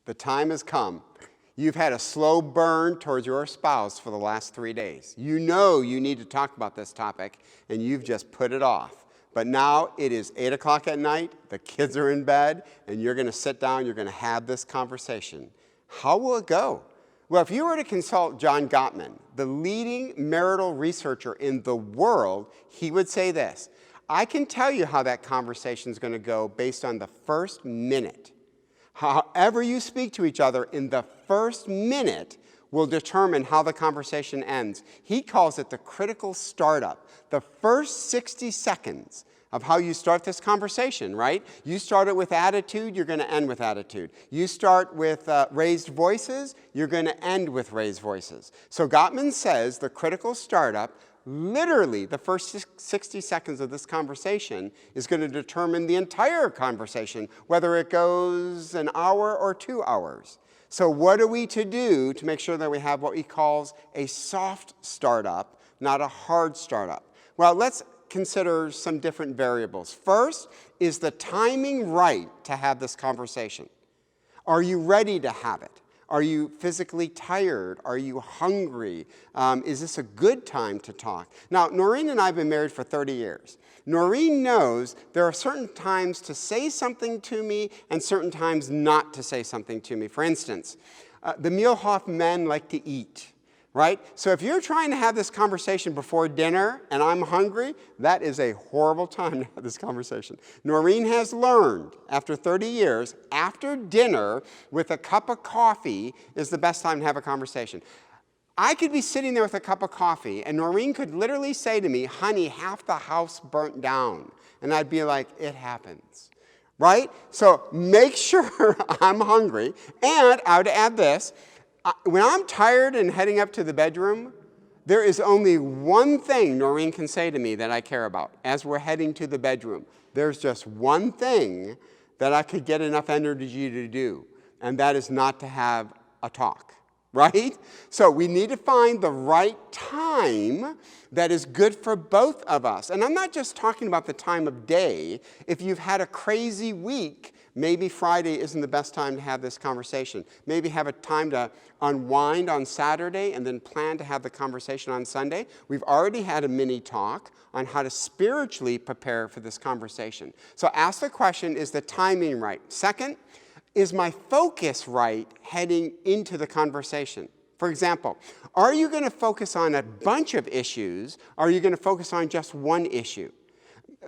The time has come. You've had a slow burn towards your spouse for the last 3 days. You know you need to talk about this topic, and you've just put it off. But now it is 8 o'clock at night, the kids are in bed, and you're going to sit down, you're going to have this conversation. How will it go? Well, if you were to consult John Gottman, the leading marital researcher in the world, he would say this: I can tell you how that conversation is going to go based on the first minute. However you speak to each other in the first minute will determine how the conversation ends. He calls it the critical startup. The first 60 seconds of how you start this conversation, right? You start it with attitude, you're going to end with attitude. You start with raised voices, you're going to end with raised voices. So Gottman says the critical startup, literally the first 60 seconds of this conversation, is going to determine the entire conversation, whether it goes an hour or 2 hours. So what are we to do to make sure that we have what he calls a soft startup, not a hard startup? Well, let's consider some different variables. First, is the timing right to have this conversation? Are you ready to have it? Are you physically tired? Are you hungry? Is this a good time to talk? Now, Noreen and I have been married for 30 years. Noreen knows there are certain times to say something to me and certain times not to say something to me. For instance, the Muehlhoff men like to eat, right? So if you're trying to have this conversation before dinner and I'm hungry, that is a horrible time to have this conversation. Noreen has learned, after 30 years, after dinner with a cup of coffee is the best time to have a conversation. I could be sitting there with a cup of coffee, and Noreen could literally say to me, honey, half the house burnt down. And I'd be like, it happens, right? So make sure I'm hungry. And I would add this. When I'm tired and heading up to the bedroom, there is only one thing Noreen can say to me that I care about as we're heading to the bedroom. There's just one thing that I could get enough energy to do, and that is not to have a talk, right? So we need to find the right time that is good for both of us. And I'm not just talking about the time of day. If you've had a crazy week, maybe Friday isn't the best time to have this conversation. Maybe have a time to unwind on Saturday and then plan to have the conversation on Sunday. We've already had a mini talk on how to spiritually prepare for this conversation. So ask the question, is the timing right? Second, is my focus right heading into the conversation? For example, are you going to focus on a bunch of issues? Or are you going to focus on just one issue?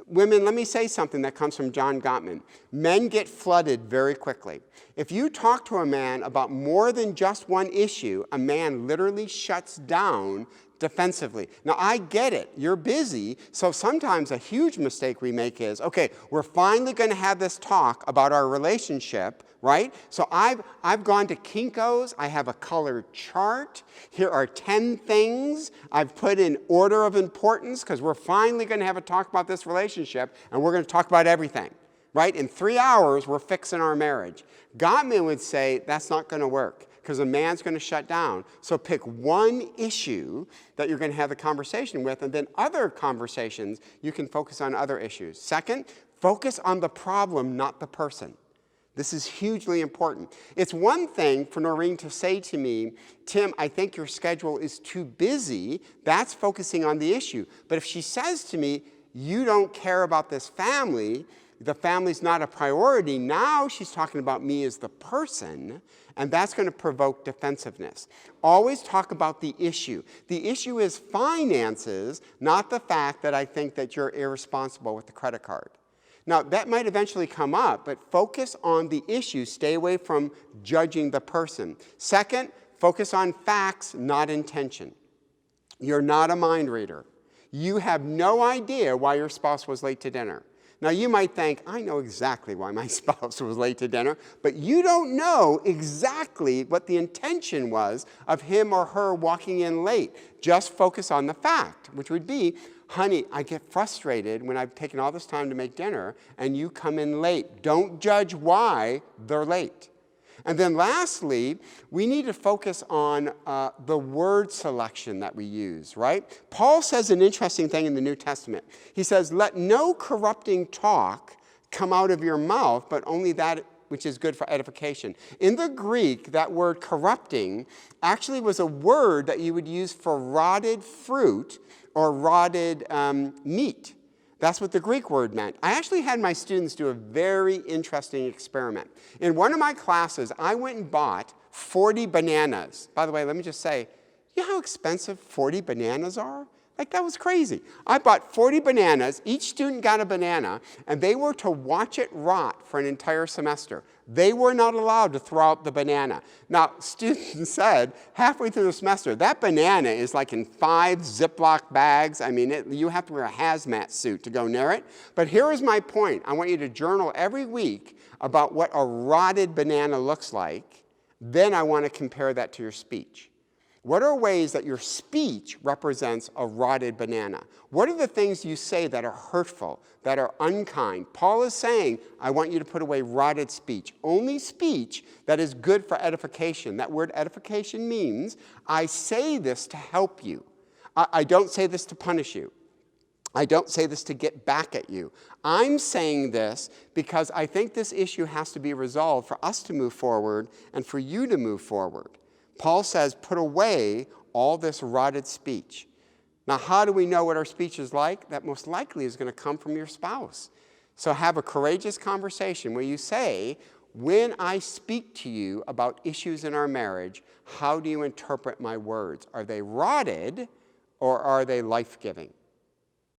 Women, let me say something that comes from John Gottman. Men get flooded very quickly. If you talk to a man about more than just one issue, a man literally shuts down defensively. Now, I get it. You're busy, so sometimes a huge mistake we make is, okay, we're finally going to have this talk about our relationship, right? So I've gone to Kinko's. I have a colored chart. Here are 10 things I've put in order of importance because we're finally going to have a talk about this relationship, and we're going to talk about everything, right? In 3 hours, we're fixing our marriage. Gottman would say that's not going to work, because a man's going to shut down. So pick one issue that you're going to have the conversation with, and then other conversations, you can focus on other issues. Second, focus on the problem, not the person. This is hugely important. It's one thing for Noreen to say to me, Tim, I think your schedule is too busy. That's focusing on the issue. But if she says to me, you don't care about this family, the family's not a priority, now she's talking about me as the person, and that's going to provoke defensiveness. Always talk about the issue. The issue is finances, not the fact that I think that you're irresponsible with the credit card. Now, that might eventually come up, but focus on the issue. Stay away from judging the person. Second, focus on facts, not intention. You're not a mind reader. You have no idea why your spouse was late to dinner. Now, you might think, I know exactly why my spouse was late to dinner, but you don't know exactly what the intention was of him or her walking in late. Just focus on the fact, which would be, honey, I get frustrated when I've taken all this time to make dinner and you come in late. Don't judge why they're late. And then lastly, we need to focus on the word selection that we use, right? Paul says an interesting thing in the New Testament. He says, let no corrupting talk come out of your mouth, but only that which is good for edification. In the Greek, that word corrupting actually was a word that you would use for rotted fruit or rotted meat. That's what the Greek word meant. I actually had my students do a very interesting experiment. In one of my classes, I went and bought 40 bananas. By the way, let me just say, you know how expensive 40 bananas are? Like, that was crazy. I bought 40 bananas. Each student got a banana, and they were to watch it rot for an entire semester. They were not allowed to throw out the banana. Now, students said halfway through the semester, that banana is like in 5 Ziploc bags. I mean, you have to wear a hazmat suit to go near it. But here is my point. I want you to journal every week about what a rotted banana looks like. Then I want to compare that to your speech. What are ways that your speech represents a rotted banana? What are the things you say that are hurtful, that are unkind? Paul is saying, I want you to put away rotted speech. Only speech that is good for edification. That word edification means I say this to help you. I don't say this to punish you. I don't say this to get back at you. I'm saying this because I think this issue has to be resolved for us to move forward and for you to move forward. Paul says, put away all this rotted speech. Now, how do we know what our speech is like? That most likely is going to come from your spouse. So have a courageous conversation where you say, when I speak to you about issues in our marriage, how do you interpret my words? Are they rotted or are they life-giving?